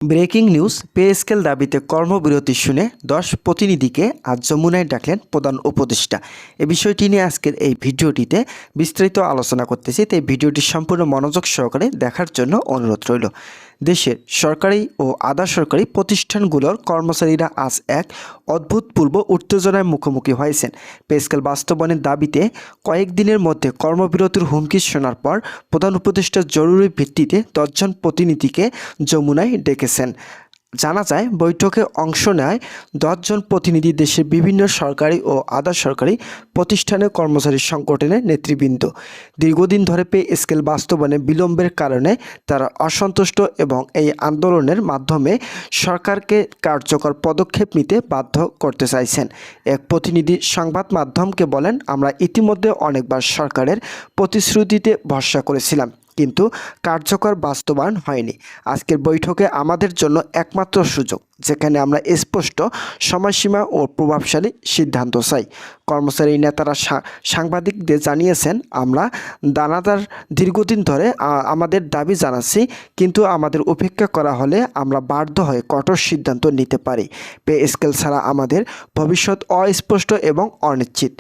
Breaking news, pay scale দাবিতে কর্মবিরতি শুনে 10 প্রতিনিধিকে আজ যমুনায় ডাকলেন প্রধান উপদেষ্টা। এ বিষয়টি নিয়ে আজকের এই ভিডিওটিতে বিস্তারিত আলোচনা করতেছি, তাই ভিডিওটি সম্পূর্ণ মনোযোগ সহকারে দেখার জন্য অনুরোধ রইল। দেশের সরকারি ও আধা সরকারি প্রতিষ্ঠানগুলোর কর্মচারীরা আজ এক অভূতপূর্ব উত্তেজনার মুখোমুখি হয়েছেন। পে স্কেল বাস্তবায়নের দাবিতে কয়েকদিনের মধ্যে কর্মবিরতির হুমকি শোনার পর প্রধান উপদেষ্টা জরুরি ভিত্তিতে 10 জন প্রতিনিধিকে যমুনায় ডেকেছেন। জানা যায়, বৈঠকে অংশ নেয় 10 জন প্রতিনিধি দেশের বিভিন্ন সরকারি ও আধা সরকারি প্রতিষ্ঠানের কর্মচারী সংগঠনের নেতৃবৃন্দ। দীর্ঘদিন ধরে পে স্কেল বাস্তবায়নে বিলম্বের কারণে তারা অসন্তুষ্ট এবং এই আন্দোলনের মাধ্যমে সরকারকে কার্যকর পদক্ষেপ নিতে বাধ্য করতে চাইছেন। এক প্রতিনিধি সংবাদ মাধ্যমকে বলেন, আমরা ইতিমধ্যে অনেকবার সরকারের প্রতিশ্রুতিতে ভরসা করেছিলাম, কিন্তু কার্যকর বাস্তবায়ন হয়নি। আজকের বৈঠকে আমাদের জন্য একমাত্র সুযোগ, যেখানে আমরা স্পষ্ট সময়সীমা ও প্রভাবশালী সিদ্ধান্ত চাই। কর্মচারী নেতারা সাংবাদিকদের জানিয়েছেন, আমরা দানাদার দীর্ঘদিন ধরে আমাদের দাবি জানাচ্ছি, কিন্তু আমাদের উপেক্ষা করা হলে আমরা বাধ্য হয়ে কঠোর সিদ্ধান্ত নিতে পারি। পে স্কেল ছাড়া আমাদের ভবিষ্যৎ অস্পষ্ট এবং অনিশ্চিত।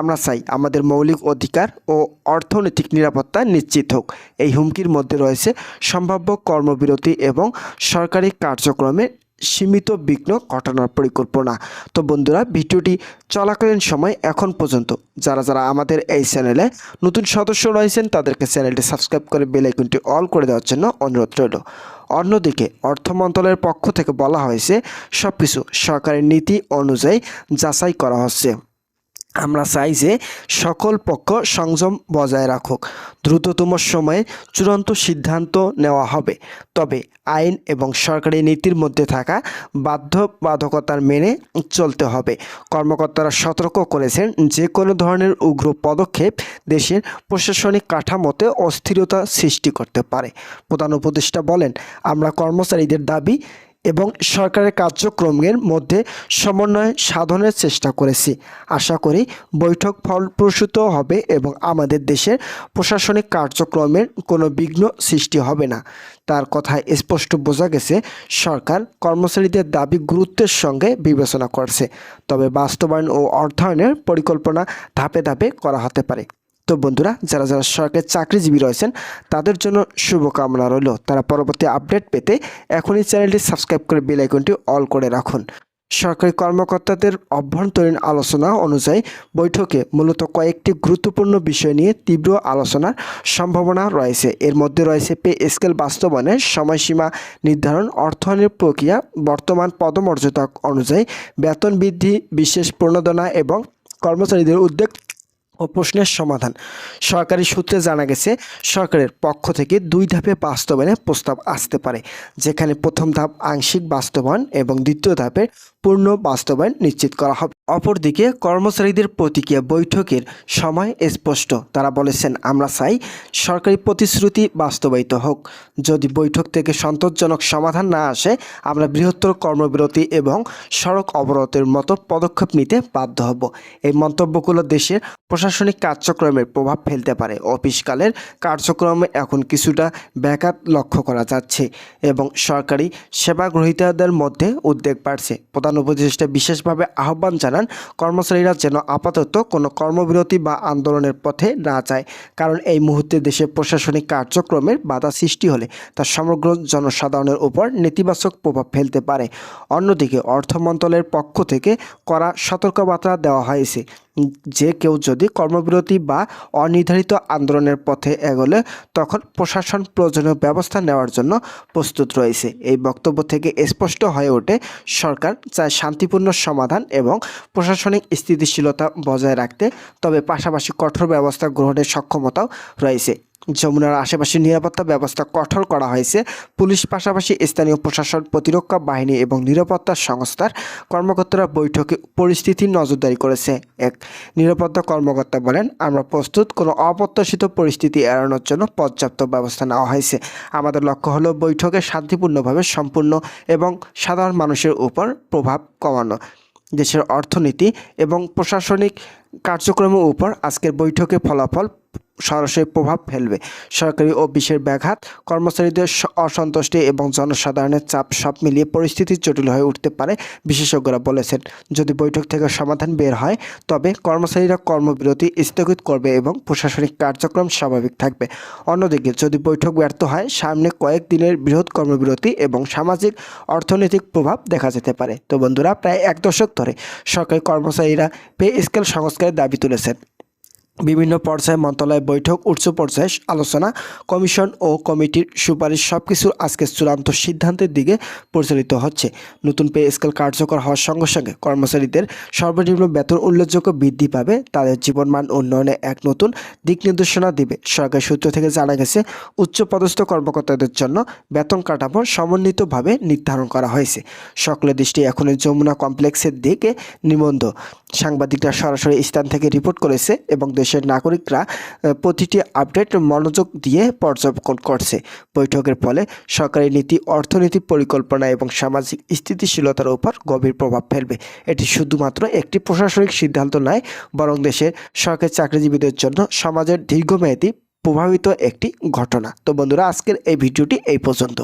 আমরা চাই আমাদের মৌলিক অধিকার ও অর্থনৈতিক নিরাপত্তা নিশ্চিত হোক। এই হুমকির মধ্যে রয়েছে সম্ভাব্য কর্মবিরতি এবং সরকারি কার্যক্রমে সীমিত বিঘ্ন ঘটানোর পরিকল্পনা। তো বন্ধুরা, ভিডিওটি চলাকালীন সময় এখন পর্যন্ত যারা আমাদের এই চ্যানেলে নতুন সদস্য রয়েছেন, তাদেরকে চ্যানেলটি সাবস্ক্রাইব করে বেল আইকনটি অল করে দেওয়ার জন্য অনুরোধ রইল। অন্যদিকে অর্থ মন্ত্রণালয়ের পক্ষ থেকে বলা হয়েছে, সব কিছু সরকারের নীতি অনুযায়ী যাচাই করা হচ্ছে। আমরা চাই যে সকল পক্ষ সংযম বজায় রাখুক। দ্রুততম সময়ে চূড়ান্ত সিদ্ধান্ত নেওয়া হবে, তবে আইন এবং সরকারি নীতির মধ্যে থাকা বাধ্যবাধকতার মেনে চলতে হবে। কর্মকর্তারা সতর্ক করেছেন, যে কোনো ধরনের উগ্র পদক্ষেপ দেশের প্রশাসনিক কাঠামোতে অস্থিরতা সৃষ্টি করতে পারে। প্রধান উপদেষ্টা বলেন, আমরা কর্মচারীদের দাবি এবং সরকারের কার্যক্রমের মধ্যে সমন্বয় সাধনের চেষ্টা করেছি। আশা করি বৈঠক ফলপ্রসূ হবে এবং আমাদের দেশের প্রশাসনিক কার্যক্রমের কোনো বিঘ্ন সৃষ্টি হবে না। তার কথায় স্পষ্ট বোঝা গেছে, সরকার কর্মচারীদের দাবি গুরুত্বের সঙ্গে বিবেচনা করছে, তবে বাস্তবায়ন ও অর্থায়নের পরিকল্পনা ধাপে ধাপে করা হতে পারে। তো বন্ধুরা, যারা সরকারি চাকরিজীবী রয়েছেন, তাদের জন্য শুভকামনা রইল। তারা পরবর্তী আপডেট পেতে এখনই চ্যানেলটি সাবস্ক্রাইব করে বেল আইকনটি অল করে রাখুন। সরকারি কর্মকর্তাদের অভ্যন্তরীণ আলোচনা অনুযায়ী বৈঠকে মূলত কয়েকটি গুরুত্বপূর্ণ বিষয় নিয়ে তীব্র আলোচনার সম্ভাবনা রয়েছে। এর মধ্যে রয়েছে পে স্কেল বাস্তবায়নের সময়সীমা নির্ধারণ, অর্থায়নের প্রক্রিয়া, বর্তমান পদমর্যাদা অনুযায়ী বেতন বৃদ্ধি, বিশেষ প্রণোদনা এবং কর্মচারীদের উদ্যোগ ও প্রশ্নের সমাধান। সরকারি সূত্রে জানা গেছে, সরকারের পক্ষ থেকে 2 ধাপে বাস্তবায়নের প্রস্তাব আসতে পারে, যেখানে প্রথম ধাপ আংশিক বাস্তবায়ন এবং দ্বিতীয় ধাপের পূর্ণ বাস্তবায়ন নিশ্চিত করা হবে। অপরদিকে কর্মচারীদের প্রতিক্রিয়া বৈঠকের সময় স্পষ্ট। তারা বলেছেন, আমরা চাই সরকারি প্রতিশ্রুতি বাস্তবায়িত হোক। যদি বৈঠক থেকে সন্তোষজনক সমাধান না আসে, আমরা বৃহত্তর কর্মবিরতি এবং সড়ক অবরোধের মতো পদক্ষেপ নিতে বাধ্য হব। এই মন্তব্যগুলো দেশের প্রশাসনিক কার্যক্রমের প্রভাব ফেলতে পারে। অফিসকালের কার্যক্রমে এখন কিছুটা ব্যাঘাত লক্ষ্য করা যাচ্ছে এবং সরকারি সেবা গ্রহীতাদের মধ্যে উদ্বেগ বাড়ছে। প্রধান উপদেষ্টা বিশেষভাবে আহ্বান জানান, কর্মচারীরা যেন আপাতত কোনো কর্মবিরতি বা আন্দোলনের পথে না যায়, কারণ এই মুহূর্তে দেশের প্রশাসনিক কার্যক্রমের বাধা সৃষ্টি হলে তা সমগ্র জনসাধারণের উপর নেতিবাচক প্রভাব ফেলতে পারে। অন্যদিকে অর্থ মন্ত্রণালয়ের পক্ষ থেকে কড়া সতর্কবার্তা দেওয়া হয়েছে যে কেউ যদি কর্মবিরতি বা অনির্ধারিত আন্দোলনের পথে এগোলে তখন প্রশাসন প্রয়োজনীয় ব্যবস্থা নেওয়ার জন্য প্রস্তুত রয়েছে। এই বক্তব্য থেকে স্পষ্ট হয়ে ওঠে, সরকার চায় শান্তিপূর্ণ সমাধান এবং প্রশাসনিক স্থিতিশীলতা বজায় রাখতে, তবে পাশাপাশি কঠোর ব্যবস্থা গ্রহণের সক্ষমতাও রয়েছে। যমুনার আশেপাশে নিরাপত্তা ব্যবস্থা কঠোর করা হয়েছে। পুলিশ পাশাপাশি স্থানীয় প্রশাসন, প্রতিরক্ষা বাহিনী এবং নিরাপত্তা সংস্থার কর্মকর্তারা বৈঠকে পরিস্থিতির নজরদারি করেছে। এক নিরাপত্তা কর্মকর্তা বলেন, আমরা প্রস্তুত, কোনো অপ্রত্যাশিত পরিস্থিতি এড়ানোর জন্য পর্যাপ্ত ব্যবস্থা নেওয়া হয়েছে। আমাদের লক্ষ্য হলো বৈঠকে শান্তিপূর্ণভাবে সম্পূর্ণ এবং সাধারণ মানুষের উপর প্রভাব কমানো। দেশের অর্থনীতি এবং প্রশাসনিক কার্যক্রমের উপর আজকের বৈঠকে ফলাফল সরাসরি প্রভাব ফেলবে। সরকারি অফিসের ব্যাঘাত, কর্মচারীদের অসন্তুষ্টি এবং জনসাধারণের চাপ সব মিলিয়ে পরিস্থিতি জটিল হয়ে উঠতে পারে বিশেষজ্ঞরা বলেছেন। যদি বৈঠক থেকে সমাধান বের হয় তবে কর্মচারীরা কর্মবিরতি স্থগিত করবে এবং প্রশাসনিক কার্যক্রম স্বাভাবিক থাকবে। অন্যদিকে যদি বৈঠক ব্যর্থ হয় সামনে কয়েকদিনের বৃহৎ কর্মবিরতি এবং সামাজিক অর্থনৈতিক প্রভাব দেখা যেতে পারে। তো বন্ধুরা, প্রায় 1 দশক ধরে সরকারি কর্মচারীরা পে স্কেল সংস্কারের দাবি তুলেছেন। বিভিন্ন পর্যায়ে মন্ত্রণালয় বৈঠক, উচ্চ পর্যায়ে আলোচনা, কমিশন ও কমিটির সুপারিশ সবকিছু আজকে চূড়ান্ত সিদ্ধান্তের দিকে পরিচালিত হচ্ছে। নতুন পে স্কেল কার্যকর হওয়ার সঙ্গে সঙ্গে কর্মচারীদের সর্বনিম্ন বেতন উল্লেখযোগ্য বৃদ্ধি পাবে, তাদের জীবনমান উন্নয়নে এক নতুন দিক নির্দেশনা দিবে। সরকারি সূত্র থেকে জানা গেছে, উচ্চপদস্থ কর্মকর্তাদের জন্য বেতন কাঠামো সমন্বিতভাবে নির্ধারণ করা হয়েছে। সকলের দৃষ্টি এখন যমুনা কমপ্লেক্সের দিকে নিবন্ধ। সাংবাদিকরা সরাসরি স্থান থেকে রিপোর্ট করেছে এবং দেশের নাগরিকরা প্রতিটি আপডেট মনোযোগ দিয়ে পর্যবেক্ষণ করছে। বৈঠকের ফলে সরকারি নীতি, অর্থনীতি, পরিকল্পনা এবং সামাজিক স্থিতিশীলতার উপর গভীর প্রভাব ফেলবে। এটি শুধুমাত্র একটি প্রশাসনিক সিদ্ধান্ত নয়, বরং দেশের সরকারি চাকরিজীবীদের জন্য সমাজের দীর্ঘমেয়াদী প্রভাবিত একটি ঘটনা। তো বন্ধুরা, আজকের এই ভিডিওটি এই পর্যন্ত।